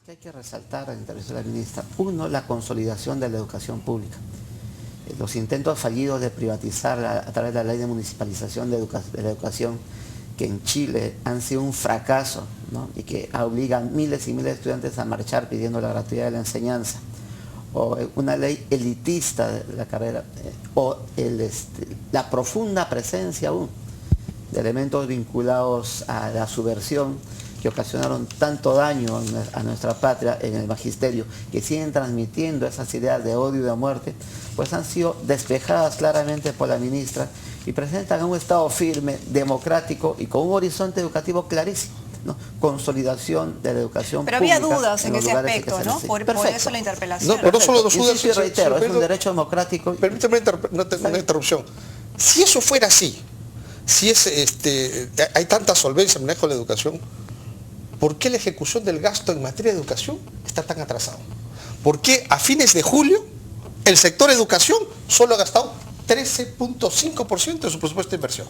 que hay que resaltar en la intervención de la ministra. Uno, la consolidación de la educación pública. Los intentos fallidos de privatizar a través de la ley de municipalización de la educación, que en Chile han sido un fracaso, ¿no? Y que obligan miles y miles de estudiantes a marchar pidiendo la gratuidad de la enseñanza. O una ley elitista de la carrera, o la profunda presencia aún de elementos vinculados a la subversión que ocasionaron tanto daño a nuestra patria en el magisterio, que siguen transmitiendo esas ideas de odio y de muerte, pues han sido despejadas claramente por la ministra y presentan un Estado firme, democrático y con un horizonte educativo clarísimo, ¿no? Consolidación de la educación pero pública. Pero había dudas en ese aspecto, ¿no? Por eso la interpelación. No, pero no solo dudas. Insisto y reitero, es un derecho democrático. Permíteme una interrupción. Si eso fuera así, si hay tanta solvencia en el manejo de la educación, ¿por qué la ejecución del gasto en materia de educación está tan atrasado? ¿Por qué a fines de julio el sector educación solo ha gastado 13.5% de su presupuesto de inversión?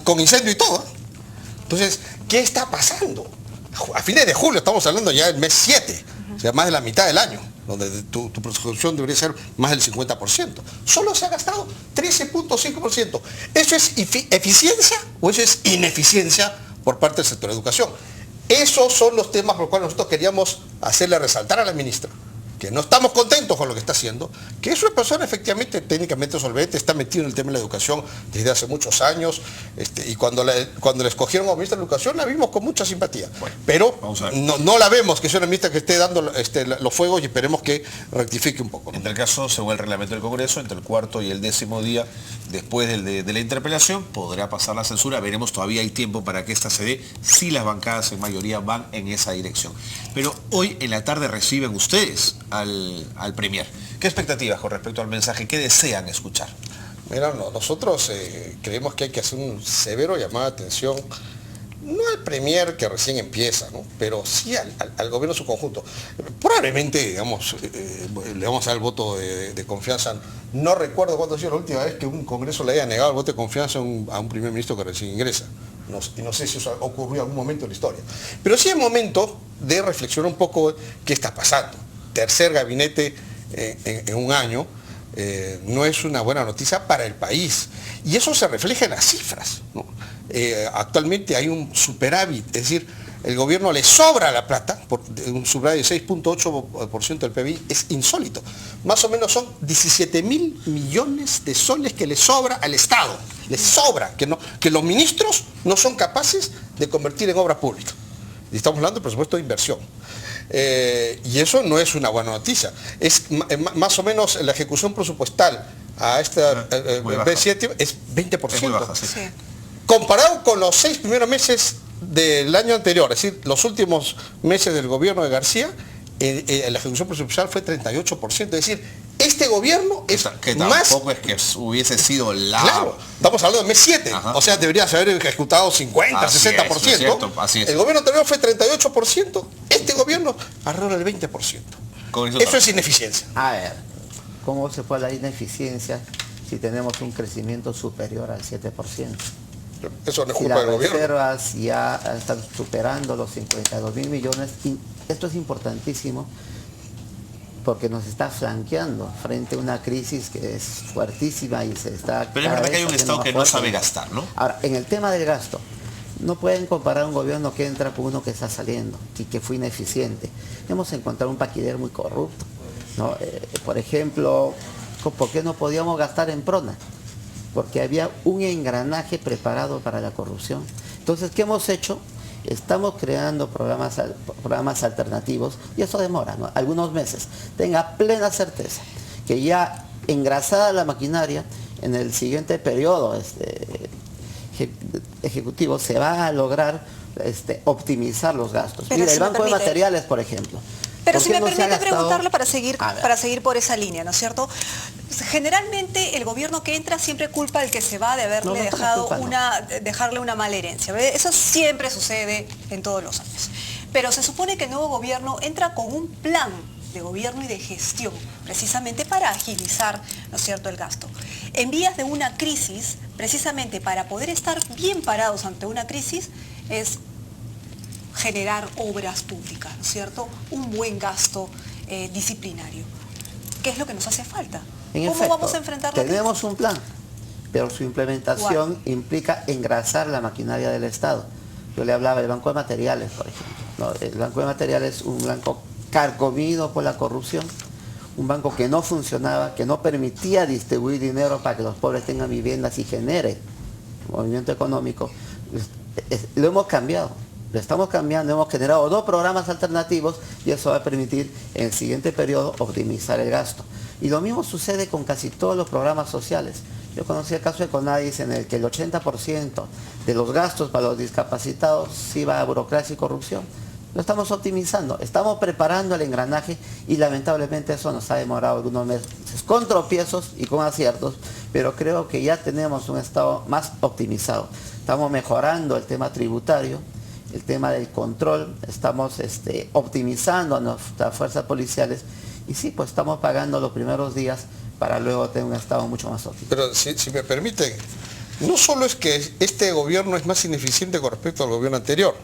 Con incendio y todo. Entonces, ¿qué está pasando? A fines de julio, estamos hablando ya del mes 7, o sea, más de la mitad del año, donde tu presupuestación debería ser más del 50%. Solo se ha gastado 13.5%. ¿Eso es eficiencia o eso es ineficiencia por parte del sector de educación? Esos son los temas por los cuales nosotros queríamos hacerle resaltar a la ministra, que no estamos contentos con lo que está haciendo, que es una persona efectivamente técnicamente solvente, está metido en el tema de la educación desde hace muchos años, y cuando la escogieron como ministra de Educación la vimos con mucha simpatía. Bueno, pero no la vemos que sea una ministra que esté dando los fuegos y esperemos que rectifique un poco, ¿no? En tal caso, según el reglamento del Congreso, entre el cuarto y el 10º día después de la interpelación, podrá pasar la censura. Veremos, todavía hay tiempo para que esta se dé, si las bancadas en mayoría van en esa dirección. Pero hoy en la tarde reciben ustedes al Premier. ¿Qué expectativas con respecto al mensaje? ¿Qué desean escuchar? Mira, nosotros creemos que hay que hacer un severo llamado de atención, no al Premier que recién empieza, ¿no? Pero sí al gobierno en su conjunto. Probablemente, digamos, le vamos a dar el voto de confianza. No recuerdo cuándo ha sido la última vez que un Congreso le haya negado el voto de confianza a un primer ministro que recién ingresa. Y no sé si eso ocurrió en algún momento en la historia. Pero sí es momento de reflexionar un poco qué está pasando. Tercer gabinete en un año no es una buena noticia para el país. Y eso se refleja en las cifras, ¿no? Actualmente hay un superávit, es decir, el gobierno le sobra la plata, un superávit de 6.8% del PBI, es insólito. Más o menos son 17.000 millones de soles que le sobra al Estado. Le sobra, que los ministros no son capaces de convertir en obra pública. Y estamos hablando de presupuesto de inversión. Y eso no es una buena noticia. Es más o menos la ejecución presupuestal a esta B7 es 20%. Es muy baja, sí. Sí. Comparado con los 6 primeros meses del año anterior, es decir, los últimos meses del gobierno de García, la ejecución presupuestal fue 38%. Es decir, este gobierno es que más... tampoco es que hubiese sido la... Claro, estamos hablando del mes 7, o sea, deberías haber ejecutado 50, así 60%. Es cierto, así es. El gobierno anterior fue 38%, este gobierno alrededor del 20%. Eso es ineficiencia. A ver, ¿cómo se puede la ineficiencia si tenemos un crecimiento superior al 7%? Eso no es Si culpa las del gobierno. reservas ya están superando los 52.000 millones, y esto es importantísimo porque nos está flanqueando frente a una crisis que es fuertísima y se está... Pero es verdad que hay un Estado que no sabe gastar, ¿no? Ahora, en el tema del gasto, no pueden comparar un gobierno que entra con uno que está saliendo y que fue ineficiente. Hemos encontrado un paquider muy corrupto, ¿no? Por ejemplo, ¿por qué no podíamos gastar en Prona? Porque había un engranaje preparado para la corrupción. Entonces, ¿qué hemos hecho? Estamos creando programas alternativos y eso demora, ¿no? Algunos meses. Tenga plena certeza que ya engrasada la maquinaria, en el siguiente periodo ejecutivo se va a lograr optimizar los gastos. Pero Mira, si el banco de permite, materiales, por ejemplo. Pero si me no permite preguntarle para seguir por esa línea, ¿no es cierto? Generalmente el gobierno que entra siempre culpa al que se va de haberle dejarle una mala herencia. Eso siempre sucede en todos los años. Pero se supone que el nuevo gobierno entra con un plan de gobierno y de gestión, precisamente para agilizar, ¿no es cierto?, el gasto. En vías de una crisis, precisamente para poder estar bien parados ante una crisis, es generar obras públicas, ¿no es cierto? Un buen gasto disciplinario. ¿Qué es lo que nos hace falta? ¿Cómo vamos a enfrentar la crisis? Tenemos un plan, pero su implementación implica engrasar la maquinaria del Estado. Yo le hablaba del Banco de Materiales, por ejemplo. ¿No? El Banco de Materiales es un banco carcomido por la corrupción, un banco que no funcionaba, que no permitía distribuir dinero para que los pobres tengan viviendas y genere movimiento económico. Lo hemos cambiado, lo estamos cambiando, hemos generado 2 programas alternativos y eso va a permitir en el siguiente periodo optimizar el gasto. Y lo mismo sucede con casi todos los programas sociales. Yo conocí el caso de Conadis en el que el 80% de los gastos para los discapacitados se iba a burocracia y corrupción. Lo estamos optimizando, estamos preparando el engranaje y lamentablemente eso nos ha demorado algunos meses, con tropiezos y con aciertos, pero creo que ya tenemos un Estado más optimizado. Estamos mejorando el tema tributario, el tema del control, estamos optimizando a nuestras fuerzas policiales y sí, pues estamos pagando los primeros días para luego tener un Estado mucho más óptimo. Pero si me permiten, no solo es que este gobierno es más ineficiente con respecto al gobierno anterior,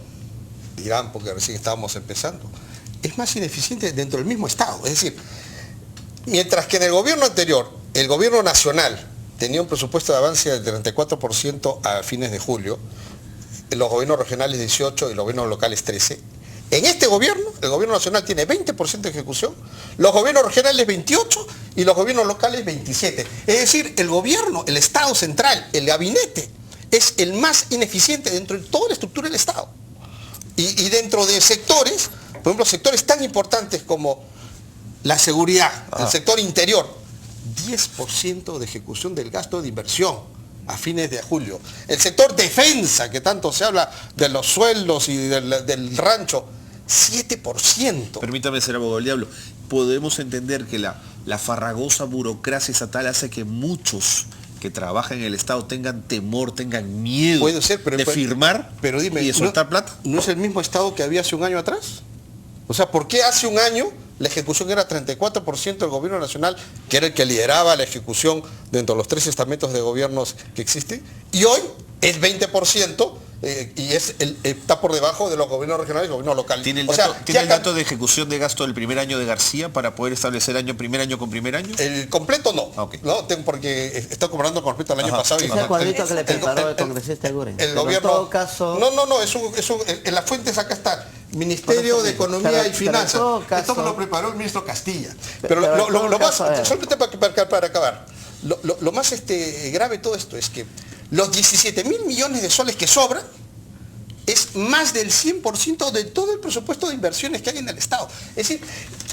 dirán porque recién estábamos empezando, es más ineficiente dentro del mismo Estado. Es decir, mientras que en el gobierno anterior, el gobierno nacional tenía un presupuesto de avance del 34% a fines de julio, los gobiernos regionales 18% y los gobiernos locales 13%, en este gobierno, el gobierno nacional tiene 20% de ejecución, los gobiernos regionales 28% y los gobiernos locales 27%. Es decir, el gobierno, el Estado central, el gabinete, es el más ineficiente dentro de toda la estructura del Estado. Y dentro de sectores, por ejemplo, sectores tan importantes como la seguridad, el sector interior, 10% de ejecución del gasto de inversión a fines de julio. El sector defensa, que tanto se habla de los sueldos y del rancho, 7%. Permítame ser abogado del diablo. Podemos entender que la farragosa burocracia estatal hace que muchos que trabajan en el Estado tengan temor, tengan miedo. Puede ser, pero de firmar pero dime, y de soltar plata. ¿No es el mismo Estado que había hace un año atrás? O sea, ¿por qué hace un año la ejecución era 34% del gobierno nacional, que era el que lideraba la ejecución dentro de los 3 estamentos de gobiernos que existen? Y hoy es 20%, y está por debajo de los gobiernos regionales y gobiernos locales. ¿Tiene el dato de ejecución de gasto del primer año de García para poder establecer primer año con primer año? El completo no, Okay. ¿no? Porque estoy comparando con respecto al año pasado. Es el cuadrito que le preparó el congresista Eguren. El gobierno, en todo caso... No, en las fuentes acá está, Ministerio de Economía y Finanzas. Esto me lo preparó el ministro Castilla. Pero lo más, solamente para acabar, lo más grave de todo esto es que los 17.000 millones de soles que sobran es más del 100% de todo el presupuesto de inversiones que hay en el Estado. Es decir,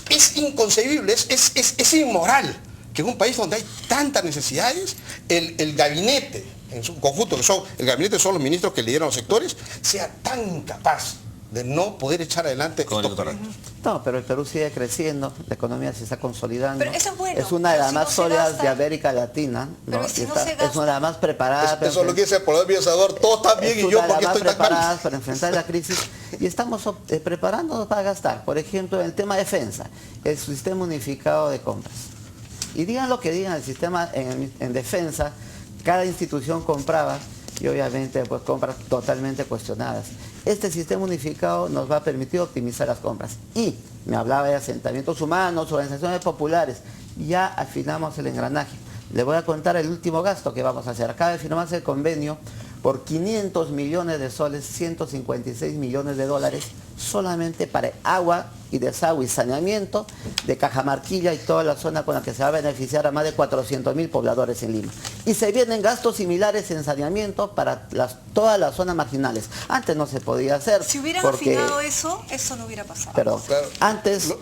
es inconcebible, es inmoral que en un país donde hay tantas necesidades, el gabinete en su conjunto, el gabinete son los ministros que lideran los sectores, sea tan incapaz de no poder echar adelante estos proyectos. No, pero el Perú sigue creciendo, la economía se está consolidando. Pero eso es bueno. Es una de las más sólidas de América Latina, ¿no? Si es una de las más preparadas. Eso lo quiere decir por el Bielsador, todo está bien y yo porque estoy tan mal. Para enfrentar la crisis y estamos preparándonos para gastar. Por ejemplo, en el tema de defensa, el sistema unificado de compras. Y digan lo que digan, el sistema en defensa, cada institución compraba y obviamente pues compras totalmente cuestionadas. Este sistema unificado nos va a permitir optimizar las compras. Y me hablaba de asentamientos humanos, organizaciones populares. Ya afinamos el engranaje. Le voy a contar el último gasto que vamos a hacer. Acaba de firmarse el convenio por 500 millones de soles, 156 millones de dólares, solamente para agua y desagüe y saneamiento de Cajamarquilla y toda la zona con la que se va a beneficiar a más de 400.000 pobladores en Lima. Y se vienen gastos similares en saneamiento para todas las zonas marginales. Antes no se podía hacer. Si hubieran afinado eso no hubiera pasado. Perdón, claro. Antes no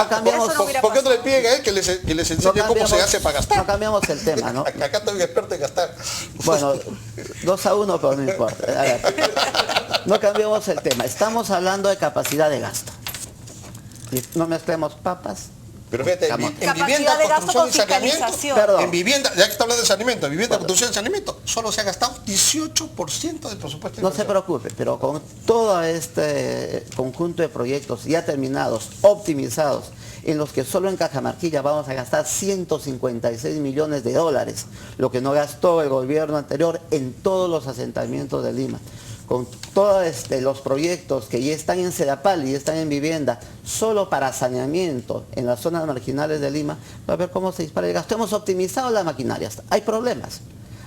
cambiamos. ¿Por qué no le piden a él que les enseñe cómo se hace para gastar? No cambiamos el tema, ¿no? Acá estoy experto en gastar. Bueno, 2-1, pero no importa. A ver, no cambiamos el tema. Estamos hablando de capacidad de gasto. Y no mezclemos papas. Pero fíjate, en vivienda, construcción y saneamiento, en vivienda, ya que está hablando de saneamiento, vivienda, construcción y saneamiento, solo se ha gastado 18% del presupuesto. No se preocupe, pero con todo este conjunto de proyectos ya terminados, optimizados, en los que solo en Cajamarquilla vamos a gastar 156 millones de dólares, lo que no gastó el gobierno anterior en todos los asentamientos de Lima. con todos los proyectos que ya están en Sedapal y están en vivienda, solo para saneamiento en las zonas marginales de Lima, va a ver cómo se dispara el gasto. Hemos optimizado las maquinarias, hay problemas,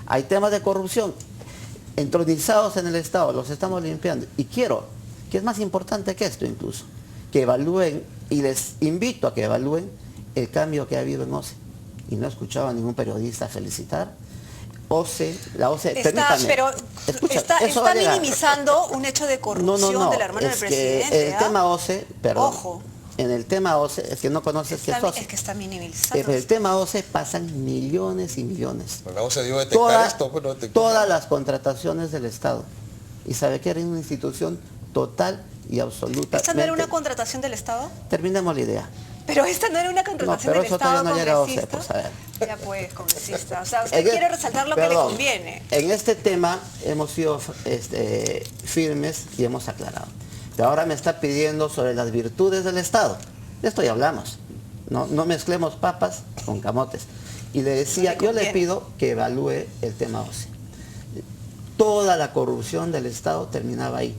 hay temas de corrupción entronizados en el Estado, los estamos limpiando. Y quiero, que es más importante que esto incluso, que evalúen, y les invito a que evalúen el cambio que ha habido en OCE. Y no he escuchado a ningún periodista felicitar. La OCE, permítame. Pero escucha, está minimizando un hecho de corrupción del hermano del presidente. El tema OCE, perdón. Ojo. En el tema OCE, es que no conoces qué es OCE. Es que está minimizando. En el tema OCE pasan millones y millones. Pero la OCE dio detectar esto, pero todas las contrataciones del Estado. Y sabe que era una institución total y absoluta. ¿Esta no era una contratación del Estado? Terminemos la idea. Pero esta no era una contratación del Estado no congresista. Pues, a ver. Ya pues, congresista. O sea, usted quiere resaltar lo que le conviene. En este tema hemos sido firmes y hemos aclarado. Pero ahora me está pidiendo sobre las virtudes del Estado. De esto ya hablamos. No mezclemos papas con camotes. Y le decía, yo le pido que evalúe el tema OCE. Toda la corrupción del Estado terminaba ahí.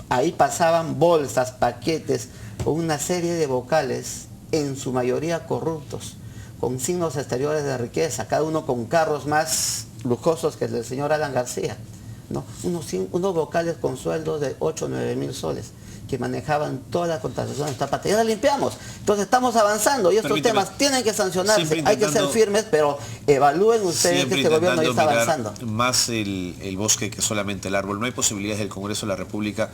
Ahí pasaban bolsas, paquetes, con una serie de vocales, en su mayoría corruptos, con signos exteriores de riqueza, cada uno con carros más lujosos que el del señor Alan García, ¿no? Unos vocales con sueldos de 8 o 9 mil soles, que manejaban toda la contratación de esta parte. Ya la limpiamos. Entonces estamos avanzando y estos temas tienen que sancionarse, hay que ser firmes, pero evalúen ustedes que este gobierno ya está avanzando. Más el bosque que solamente el árbol. No hay posibilidades del Congreso de la República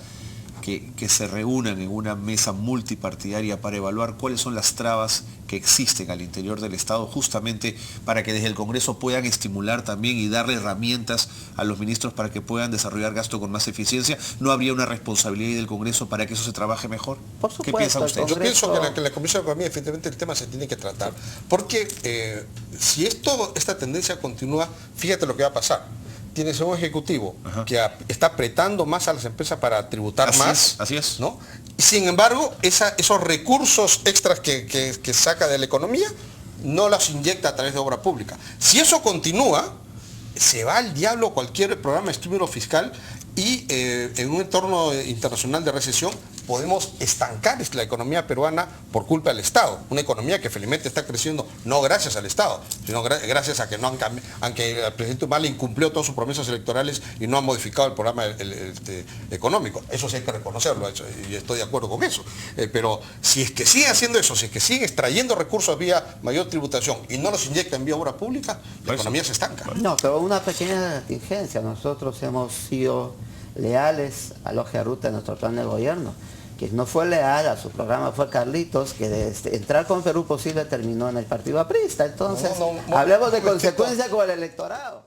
que se reúnan en una mesa multipartidaria para evaluar cuáles son las trabas que existen al interior del Estado, justamente para que desde el Congreso puedan estimular también y darle herramientas a los ministros para que puedan desarrollar gasto con más eficiencia. ¿No habría una responsabilidad del Congreso para que eso se trabaje mejor? Por supuesto. ¿Qué piensan ustedes? Yo pienso que la Comisión de Economía, efectivamente, el tema se tiene que tratar. Porque si esta tendencia continúa, fíjate lo que va a pasar. Tienes un ejecutivo que está apretando más a las empresas para tributar más. Así es. ¿No? Y sin embargo, esos recursos extras que saca de la economía, no los inyecta a través de obra pública. Si eso continúa, se va al diablo cualquier programa de estímulo fiscal y en un entorno internacional de recesión podemos estancar la economía peruana por culpa del Estado. Una economía que felizmente está creciendo no gracias al Estado, sino gracias a que aunque el presidente Humala incumplió todas sus promesas electorales y no ha modificado el programa económico. Eso sí hay que reconocerlo, y estoy de acuerdo con eso. Pero si es que sigue haciendo eso, si es que sigue extrayendo recursos vía mayor tributación y no los inyecta en vía obra pública, la economía se estanca. No, pero una pequeña contingencia. Nosotros hemos sido leales a la hoja de ruta de nuestro plan de gobierno. Quien no fue leal a su programa fue Carlitos, que de entrar con Perú Posible terminó en el partido aprista. Entonces, hablemos de consecuencia con el electorado.